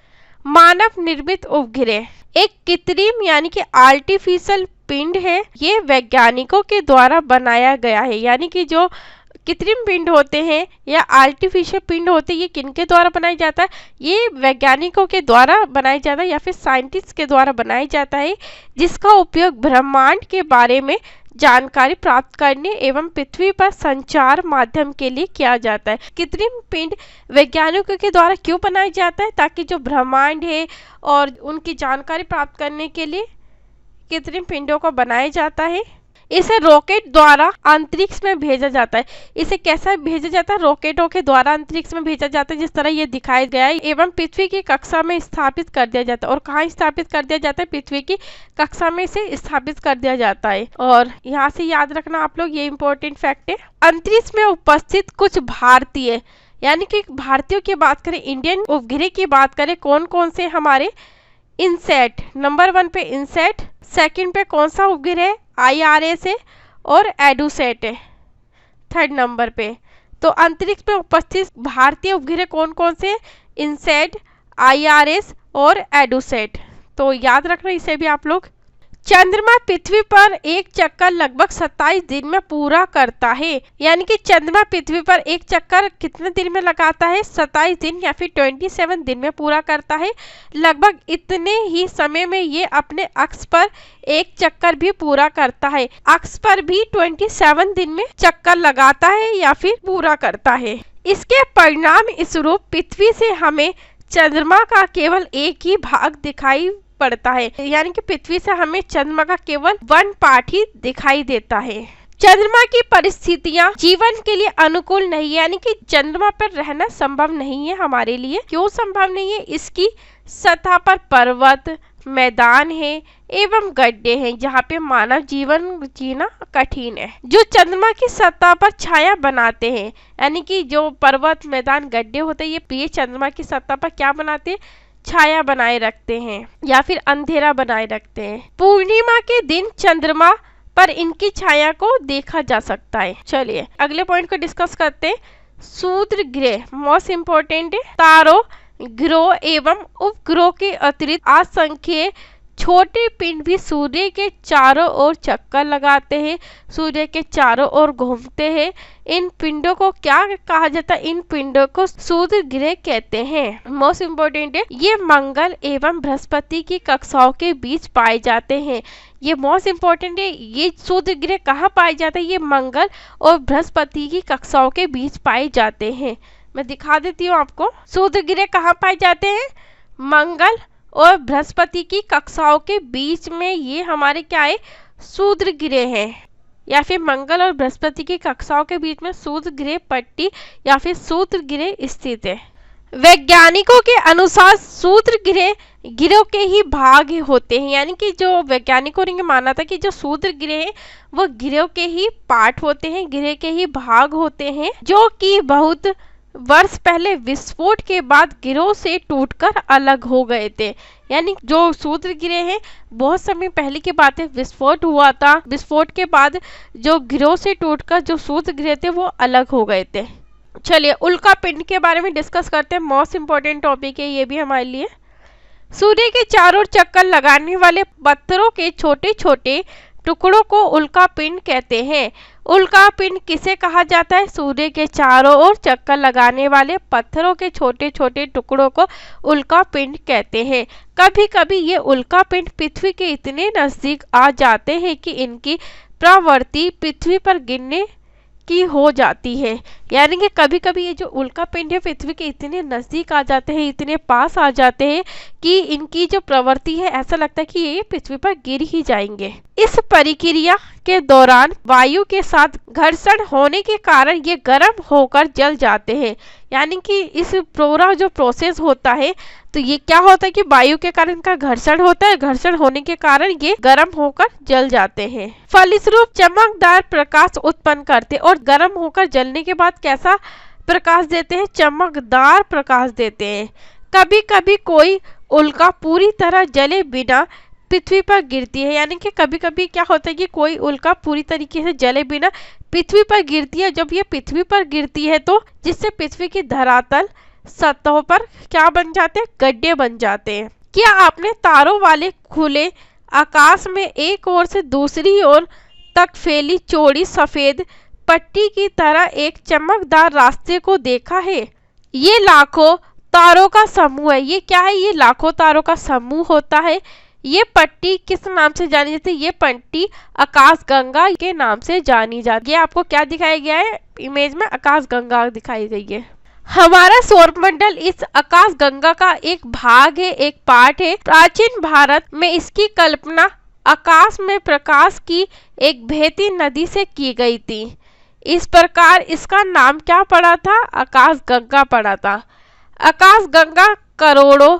मानव निर्मित उपग्रह एक कृत्रिम यानी कि आर्टिफिशियल पिंड है। ये वैज्ञानिकों के द्वारा बनाया गया है। यानी कि जो कृत्रिम पिंड होते हैं या आर्टिफिशियल पिंड होते हैं, ये किनके द्वारा बनाया जाता है, ये वैज्ञानिकों के द्वारा बनाया जाता है या फिर साइंटिस्ट के द्वारा बनाया जाता है, जिसका उपयोग ब्रह्मांड के बारे में जानकारी प्राप्त करने एवं पृथ्वी पर संचार माध्यम के लिए किया जाता है। कृत्रिम पिंड वैज्ञानिकों के द्वारा क्यों बनाया जाता है, ताकि जो ब्रह्मांड है और उनकी जानकारी प्राप्त करने के लिए कृत्रिम पिंडों को बनाया जाता है। इसे रॉकेट द्वारा अंतरिक्ष में भेजा जाता है। इसे कैसा भेजा जाता है, रॉकेटों के द्वारा अंतरिक्ष में भेजा जाता है, जिस तरह ये दिखाया गया है, एवं पृथ्वी की कक्षा में स्थापित कर दिया जाता है। और कहाँ स्थापित कर दिया जाता है, पृथ्वी की कक्षा में से स्थापित कर दिया जाता है। और यहाँ से याद रखना आप लोग, ये इंपॉर्टेंट फैक्ट है। अंतरिक्ष में उपस्थित कुछ भारतीय, यानी कि भारतीयों की बात करें, इंडियन उपग्रह की बात करें, कौन कौन से हमारे, इनसैट नंबर 1 पे इनसैट, सेकंड पे कौन सा उपग्रह है, IRS है, और एडुसैट है 3rd नंबर पे। तो अंतरिक्ष में उपस्थित भारतीय उपग्रह कौन कौन से, इनसैट, IRS और एडुसैट। तो याद रखना इसे भी आप लोग। चंद्रमा पृथ्वी पर एक चक्कर लगभग 27 दिन में पूरा करता है। यानी कि चंद्रमा पृथ्वी पर एक चक्कर कितने दिन में लगाता है, 27 दिन या फिर 27 दिन में पूरा करता है। लगभग इतने ही समय में ये अपने अक्ष पर एक चक्कर भी पूरा करता है। अक्ष पर भी 27 दिन में चक्कर लगाता है या फिर पूरा करता है। इसके परिणाम स्वरूप पृथ्वी से हमें चंद्रमा का केवल एक ही भाग दिखाई पड़ता है। यानी कि पृथ्वी से हमें चंद्रमा का केवल 1 पार्ट ही दिखाई देता है। चंद्रमा की परिस्थितियां जीवन के लिए अनुकूल नहीं है। यानी कि चंद्रमा पर रहना संभव नहीं है हमारे लिए। क्यों संभव नहीं है, इसकी सतह पर पर्वत, मैदान है एवं गड्ढे हैं जहाँ पे मानव जीवन जीना कठिन है। जो चंद्रमा की सतह पर छाया बनाते हैं, यानी कि जो पर्वत, मैदान, गड्ढे होते हैं, ये चंद्रमा की सतह पर क्या बनाते हैं? छाया बनाए रखते हैं या फिर अंधेरा बनाए रखते हैं। पूर्णिमा के दिन चंद्रमा पर इनकी छाया को देखा जा सकता है। चलिए अगले पॉइंट को डिस्कस करते हैं। सूर्य ग्रह मोस्ट इम्पोर्टेंट है। तारों, ग्रह एवं उपग्रह के अतिरिक्त असंख्य छोटे पिंड भी सूर्य के चारों ओर चक्कर लगाते हैं, सूर्य के चारों ओर घूमते हैं। इन पिंडों को क्या कहा जाता है? इन पिंडों को सूर्य ग्रह कहते हैं। मोस्ट इम्पोर्टेंट है, ये मंगल एवं बृहस्पति की कक्षाओं के बीच पाए जाते हैं। ये मोस्ट इम्पोर्टेंट है, ये सूर्य ग्रह कहाँ पाए जाते हैं? ये मंगल और बृहस्पति की कक्षाओं के बीच पाए जाते हैं। मैं दिखा देती हूँ आपको। सूर्य ग्रह कहाँ पाए जाते हैं? मंगल और बृहस्पति की कक्षाओं के बीच में ये हमारे क्या है? सूर्य ग्रह है, या फिर मंगल और बृहस्पति की कक्षाओं के बीच में सूर्य ग्रह पट्टी या फिर सूर्य ग्रह स्थित है। वैज्ञानिकों के अनुसार सूर्य ग्रह के ही भाग होते हैं, यानी कि जो वैज्ञानिकों ने माना था कि जो सूर्य ग्रह है वो ग्रह के ही पार्ट होते हैं, ग्रह के ही भाग होते हैं, जो कि बहुत वर्ष पहले विस्फोट के बाद ग्रह से टूटकर अलग हो गए थे। यानी जो सूर्य ग्रह है बहुत समय पहले की बात है, विस्फोट हुआ था। विस्फोट के बाद जो ग्रह से टूटकर जो सूर्य ग्रह थे वो अलग हो गए थे। चलिए उल्का पिंड के बारे में डिस्कस करते हैं। मोस्ट इम्पोर्टेंट टॉपिक है ये भी हमारे लिए। सूर्य के चारों ओर चक्कर लगाने वाले पत्थरों के छोटे छोटे टुकड़ों को उल्का पिंड कहते हैं। उल्का पिंड किसे कहा जाता है? सूर्य के चारों ओर चक्कर लगाने वाले पत्थरों के छोटे छोटे टुकड़ों को उल्का पिंड कहते हैं। कभी कभी ये उल्का पिंड पृथ्वी के इतने नजदीक आ जाते हैं कि इनकी प्रवृत्ति पृथ्वी पर गिरने की हो जाती है। यानी कि कभी कभी ये जो उल्का पिंड है पृथ्वी के इतने नजदीक आ जाते हैं, इतने पास आ जाते हैं कि इनकी जो प्रवृत्ति है ऐसा लगता है कि ये पृथ्वी पर गिर ही जाएंगे। इस प्रक्रिया के दौरान वायु के साथ घर्षण होने के कारण ये गर्म होकर जल जाते हैं। यानी कि इस पूरा जो प्रोसेस होता है तो ये क्या होता है कि वायु के कारण इनका घर्षण होता है, घर्षण होने के कारण ये गर्म होकर जल जाते हैं। फलस्वरूप चमकदार प्रकाश उत्पन्न करते और गर्म होकर जलने के बाद कैसा प्रकाश देते हैं? चमकदार प्रकाश देते हैं। कभी कभी कोई उल्का पूरी तरह जले बिना पृथ्वी पर गिरती है। यानी कि कभी कभी क्या होता है कि कोई उल्का पूरी तरीके से जले बिना पृथ्वी पर गिरती है। जब ये पृथ्वी पर गिरती है तो जिससे पृथ्वी की धरातल सतहों पर क्या बन जाते हैं? गड्ढे बन जाते हैं। क्या आपने तारों वाले खुले आकाश में एक ओर से दूसरी ओर तक फैली चौड़ी सफेद पट्टी की तरह एक चमकदार रास्ते को देखा है? ये लाखों तारों का समूह है। ये क्या है? ये लाखों तारों का समूह होता है। ये पट्टी किस नाम से जानी जाती है? ये पट्टी आकाशगंगा के नाम से जानी जाती है। आपको क्या दिखाया गया है इमेज में? आकाशगंगा दिखाई गई है। हमारा सौरमंडल इस आकाशगंगा का एक भाग है, एक पार्ट है। प्राचीन भारत में इसकी कल्पना आकाश में प्रकाश की एक बहती नदी से की गई थी। इस प्रकार इसका नाम क्या पड़ा था? आकाशगंगा पड़ा था। आकाशगंगा करोड़ों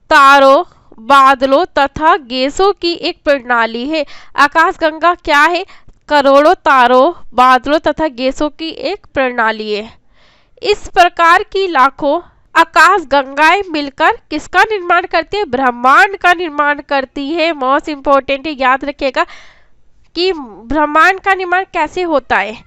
तारों, बादलों तथा गैसों की एक प्रणाली है। आकाशगंगा क्या है? करोड़ों तारों, बादलों तथा गैसों की एक प्रणाली है। इस प्रकार की लाखों आकाशगंगाएं मिलकर किसका निर्माण करती है? ब्रह्मांड का निर्माण करती है। मोस्ट इम्पोर्टेंट है, याद रखिएगा कि ब्रह्मांड का निर्माण कैसे होता है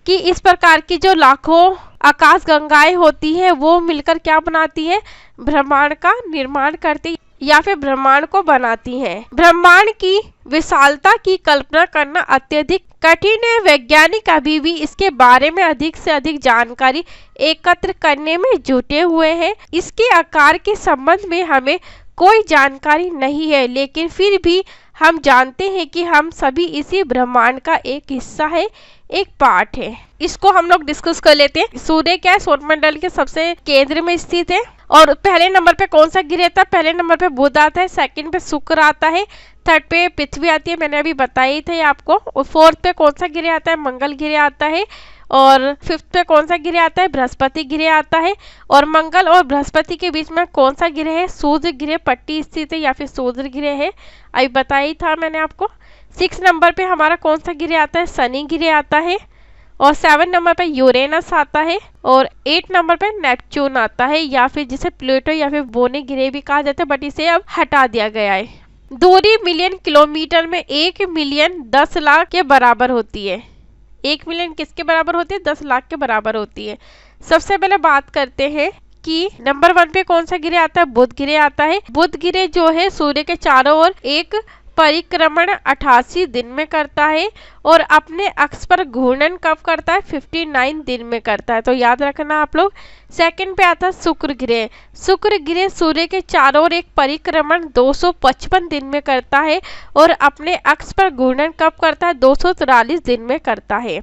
कि इस प्रकार की जो लाखों आकाशगंगाएं होती है वो मिलकर क्या बनाती है? ब्रह्मांड का निर्माण करती या फिर ब्रह्मांड को बनाती हैं। ब्रह्मांड की विशालता की कल्पना करना अत्यधिक कठिन है। वैज्ञानिक अभी भी इसके बारे में अधिक से अधिक जानकारी एकत्र करने में जुटे हुए हैं। इसके आकार के संबंध में हमें कोई जानकारी नहीं है, लेकिन फिर भी हम जानते हैं कि हम सभी इसी ब्रह्मांड का एक हिस्सा है, एक पार्ट है। इसको हम लोग डिस्कस कर लेते हैं। सूर्य क्या है? सौरमंडल के सबसे केंद्र में स्थित है। और पहले नंबर पे कौन सा ग्रह आता है? पहले नंबर पे बुध आता है, सेकंड पे शुक्र आता है, थर्ड पे पृथ्वी आती है, मैंने अभी बताई थी आपको। और फोर्थ पे कौन सा ग्रह आता है? मंगल ग्रह आता है। और फिफ्थ पे कौन सा ग्रह आता है, बृहस्पति ग्रह आता है। और मंगल और बृहस्पति के बीच में कौन सा ग्रह है, सूर्य ग्रह पट्टी स्थित है या फिर सूर्य ग्रह है, अभी बताया ही था मैंने आपको। 6 नंबर पे हमारा कौन सा ग्रह आता है, शनि ग्रह आता है। और 7 नंबर पे यूरेनस आता है। और 8 नंबर पे नेपच्यून आता है या फिर जिसे प्लूटो या फिर बोने ग्रह भी कहा जाता है, बट इसे अब हटा दिया गया है। दूरी मिलियन किलोमीटर में 1 मिलियन 10 लाख के बराबर होती है। 1 मिलियन किसके बराबर होती है, 10 लाख के बराबर होती है। सबसे पहले बात करते हैं कि नंबर 1 पे कौन सा ग्रह आता है, बुध ग्रह आता है। बुध ग्रह जो है सूर्य के चारों ओर एक परिक्रमण 88 दिन में करता है और अपने अक्ष पर घूर्णन कब करता है, 59 दिन में करता है, तो याद रखना आप लोग। सेकंड पे आता है शुक्र ग्रह। शुक्र ग्रह सूर्य के चारों ओर एक परिक्रमण 255 दिन में करता है और अपने अक्ष पर घूर्णन कब करता है, 243 दिन में करता है।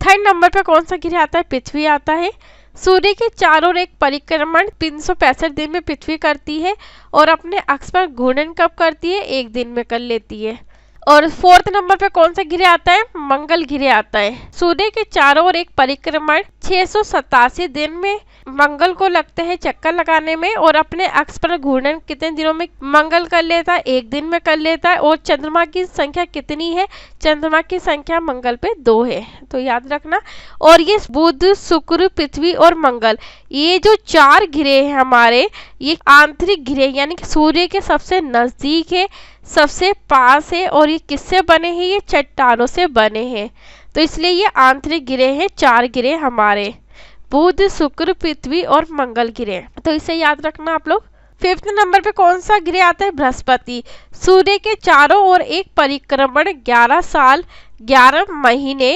थर्ड नंबर पे कौन सा ग्रह आता है, पृथ्वी आता है। सूर्य के चारों ओर एक परिक्रमण 365 दिन में पृथ्वी करती है और अपने अक्ष पर घूर्णन कब करती है, 1 दिन में कर लेती है। और फोर्थ नंबर पे कौन सा ग्रह आता है, मंगल ग्रह आता है। सूर्य के चारों ओर एक परिक्रमण 687 दिन में मंगल को लगते हैं चक्कर लगाने में और अपने अक्ष पर घूर्णन कितने दिनों में मंगल कर लेता है, 1 दिन में कर लेता है। और चंद्रमा की संख्या कितनी है, चंद्रमा की संख्या मंगल पे 2 है, तो याद रखना। और ये बुध, शुक्र, पृथ्वी और मंगल, ये जो 4 ग्रह हैं हमारे, ये आंतरिक ग्रह यानी कि सूर्य के सबसे नजदीक है, सबसे पास है। और ये किससे बने हैं, ये चट्टानों से बने हैं, तो इसलिए ये आंतरिक ग्रह है। 4 ग्रह हमारे, बुध, शुक्र, पृथ्वी और मंगल ग्रह, तो इसे याद रखना आप लोग। 5th नंबर पे कौन सा ग्रह आता है, बृहस्पति। सूर्य के चारों ओर एक परिक्रमण 11 साल 11 महीने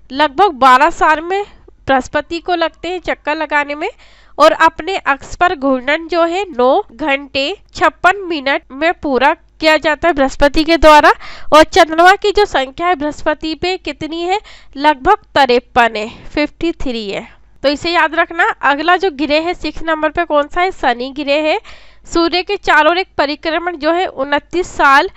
लगभग 12 साल में बृहस्पति को लगते हैं चक्कर लगाने में और अपने अक्ष पर घूर्णन जो है 9 घंटे 56 मिनट में पूरा किया जाता है बृहस्पति के द्वारा। और चंद्रमा की जो संख्या है बृहस्पति पे कितनी है, लगभग 53 है, 53 है, तो इसे याद रखना। अगला जो ग्रह है 6 नंबर पे कौन सा है, शनि ग्रह है। सूर्य के चारों ओर एक परिक्रमण जो है 29 साल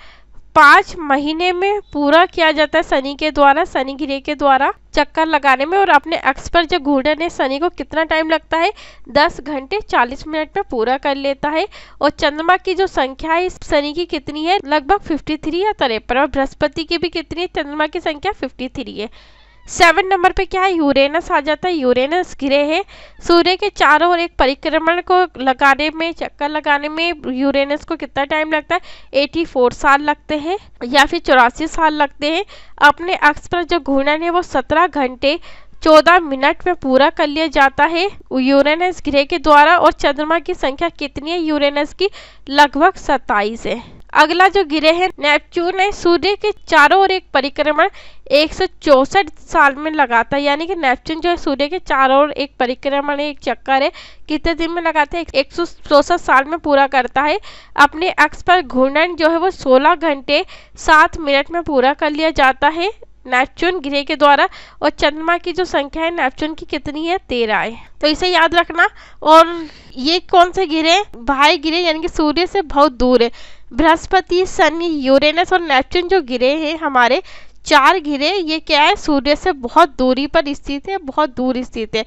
5 महीने में पूरा किया जाता है शनि के द्वारा, शनि ग्रह के द्वारा चक्कर लगाने में। और अपने अक्ष पर जो घूर्णन है शनि को कितना टाइम लगता है, 10 घंटे 40 मिनट में पूरा कर लेता है। और चंद्रमा की जो संख्या है शनि की कितनी है, लगभग 53 या 53। और बृहस्पति की भी कितनी है, चंद्रमा की संख्या 53 है। 7 नंबर पे क्या है, यूरेनस आ जाता है। यूरेनस ग्रह है। सूर्य के चारों ओर एक परिक्रमण को लगाने में, चक्कर लगाने में यूरेनस को कितना टाइम लगता है, 84 साल लगते हैं या फिर 84 साल लगते हैं। अपने अक्ष पर जो घूर्णन है वो 17 घंटे 14 मिनट में पूरा कर लिया जाता है यूरेनस ग्रह के द्वारा। और चंद्रमा की संख्या कितनी है यूरेनस की, लगभग 27 है। अगला जो ग्रह है नेपच्यून है। सूर्य के चारों ओर एक परिक्रमण 164 साल में लगाता है, यानी कि नेपच्यून जो है सूर्य के चारों ओर एक परिक्रमण, एक चक्कर है, कितने दिन में लगाता है, 164 साल में पूरा करता है। अपने अक्ष पर घूर्णन जो है वो 16 घंटे 7 मिनट में पूरा कर लिया जाता है नेपच्यून ग्रह के द्वारा। और चंद्रमा की जो संख्या है नेपच्यून की कितनी है, 13 है, तो इसे याद रखना। और ये कौन से ग्रह, भाई ग्रह यानी कि सूर्य से बहुत दूर है। बृहस्पति, शनि, यूरेनस और नेपच्यून जो ग्रह है हमारे 4 ग्रह, ये क्या है, सूर्य से बहुत दूरी पर स्थित है, बहुत दूर स्थित है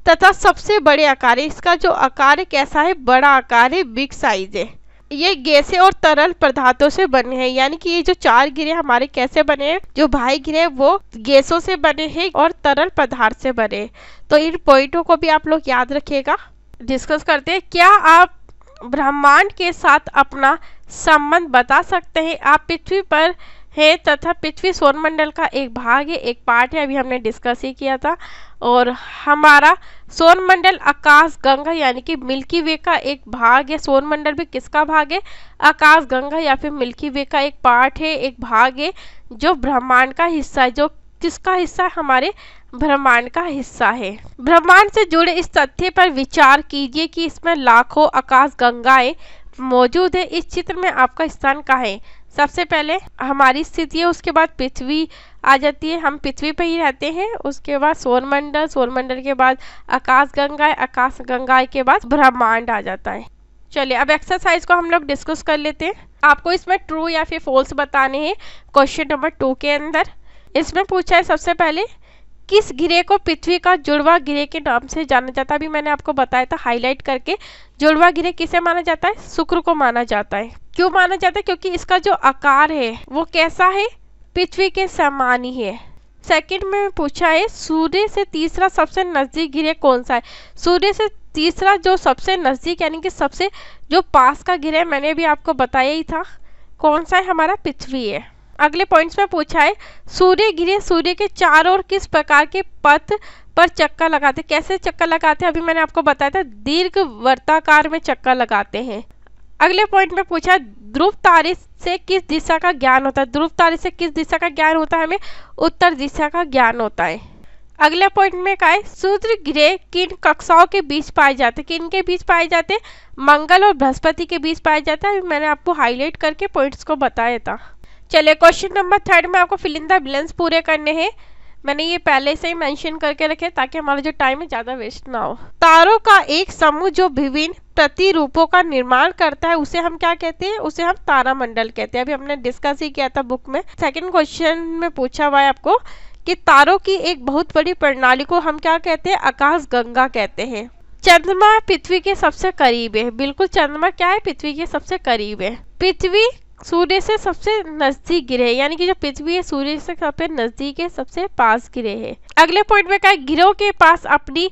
तथा सबसे बड़े आकार है। इसका जो आकार है कैसा है, बड़ा आकार है, बिग साइज है। ये गैसें और तरल पदार्थों से बने हैं, यानी कि ये जो 4 ग्रह हमारे कैसे बने हैं, जो भाई ग्रह वो गैसों से बने हैं और तरल पदार्थ से बने हैं। तो इन पॉइंटों को भी आप लोग याद रखिएगा। डिस्कस करते हैं, क्या आप ब्रह्मांड के साथ अपना संबंध बता सकते हैं। आप पृथ्वी पर है तथा पृथ्वी सौरमंडल का एक भाग है, एक पार्ट है, अभी हमने डिस्कस ही किया था। और हमारा सौरमंडल आकाश गंगा यानी कि मिल्की वे का एक भाग है। सौरमंडल भी किसका भाग है, आकाश गंगा या फिर मिल्की वे का एक पार्ट है, एक भाग है जो ब्रह्मांड का हिस्सा है। जो किसका हिस्सा है, हमारे ब्रह्मांड का हिस्सा है। ब्रह्मांड से जुड़े इस तथ्य पर विचार कीजिए कि इसमें लाखों आकाश गंगाएं मौजूद है। इस चित्र में आपका स्थान कहाँ है। सबसे पहले हमारी स्थिति है, उसके बाद पृथ्वी आ जाती है, हम पृथ्वी पर ही रहते हैं। उसके बाद सौरमंडल, सौरमंडल के बाद आकाश गंगा, आकाश गंगा के बाद ब्रह्मांड आ जाता है। चलिए अब एक्सरसाइज को हम लोग डिस्कस कर लेते हैं। आपको इसमें ट्रू या फिर फॉल्स बताने हैं। क्वेश्चन नंबर 2 के अंदर इसमें पूछा है सबसे पहले किस गिरह को पृथ्वी का जुड़वा गिरह के नाम से जाना जाता है? अभी मैंने आपको बताया था हाईलाइट करके, जुड़वा गिरह किसे माना जाता है? शुक्र को माना जाता है। क्यों माना जाता है? क्योंकि इसका जो आकार है वो कैसा है? पृथ्वी के समान ही है। सेकंड में पूछा है सूर्य से तीसरा सबसे नजदीक गिरह कौन सा है? सूर्य से तीसरा जो सबसे नजदीक यानी कि सबसे जो पास का गिरह मैंने भी आपको बताया ही था, कौन सा है? हमारा पृथ्वी है। अगले पॉइंट्स में पूछा है सूर्य गिरह सूर्य के चारों ओर किस प्रकार के पथ पर चक्कर लगाते? कैसे चक्कर लगाते हैं? अभी मैंने आपको बताया था, दीर्घ वर्ताकार में चक्कर लगाते हैं। अगले पॉइंट में पूछा है ध्रुव तारे से किस दिशा का ज्ञान होता है? ध्रुव तारे से किस दिशा का ज्ञान होता है? हमें उत्तर दिशा का ज्ञान होता है। अगले पॉइंट में क्या है? सूर्य ग्रह किन कक्षाओं के बीच पाए जाते? किन के बीच पाए जाते? मंगल और बृहस्पति के बीच पाए जाता है। मैंने आपको हाईलाइट करके पॉइंट्स को बताया था। चलिए क्वेश्चन नंबर 3 में आपको फिल इन द ब्लैंक्स पूरे करने हैं। मैंने ये पहले से ही मेंशन करके रखे ताकि हमारा जो टाइम है ज़्यादा वेस्ट ना हो। तारों का एक समूह जो विभिन्न प्रतिरूपों का निर्माण करता है उसे हम क्या कहते हैं? उसे हम तारामंडल कहते हैं। अभी हमने डिस्कस ही किया था बुक में। सेकंड क्वेश्चन में पूछा हुआ है आपको कि तारों की एक बहुत बड़ी प्रणाली को हम क्या कहते हैं? आकाश गंगा कहते हैं। चंद्रमा पृथ्वी के सबसे करीब है। बिल्कुल, चंद्रमा क्या है? पृथ्वी के सबसे करीब है। पृथ्वी सूर्य से सबसे नजदीक गिरह है, यानी कि जो पृथ्वी है सूर्य से सबसे नजदीक है, सबसे पास गिरह है। अगले पॉइंट में क्या है? गिरहों के पास अपनी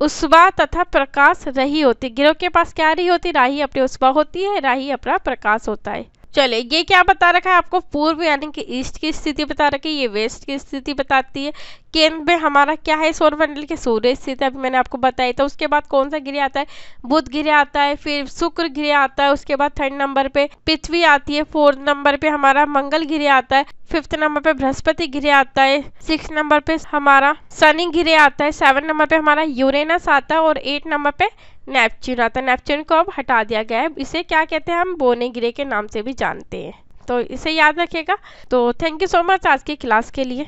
उष्मा तथा प्रकाश रही होती। गिरहों के पास क्या रही होती? राही अपनी उष्मा होती है, राही अपना प्रकाश होता है। चले, ये क्या बता रखा है आपको? पूर्व यानी कि ईस्ट की स्थिति बता रखी है, ये वेस्ट की स्थिति बताती है। केंद्र में हमारा क्या है? सौरमंडल के सूर्य स्थित है, अभी मैंने आपको बताया था। उसके बाद कौन सा गिरह आता है? बुध गिरह आता है, फिर शुक्र गिरह आता है, उसके बाद 3rd नंबर पे पृथ्वी आती है, 4th नंबर पे हमारा मंगल गिरह आता है, 5th नंबर पे बृहस्पति गिरह आता है, 6th नंबर पे हमारा शनि गिरह आता है, 7th नंबर पे हमारा यूरेनस आता है और 8th नंबर पे नेपच्यून आता है। नेपच्यून को अब हटा दिया गया है। इसे क्या कहते हैं? हम बोने गिरह के नाम से भी जानते हैं। तो इसे याद रखिएगा। तो थैंक यू सो मच आज की क्लास के लिए।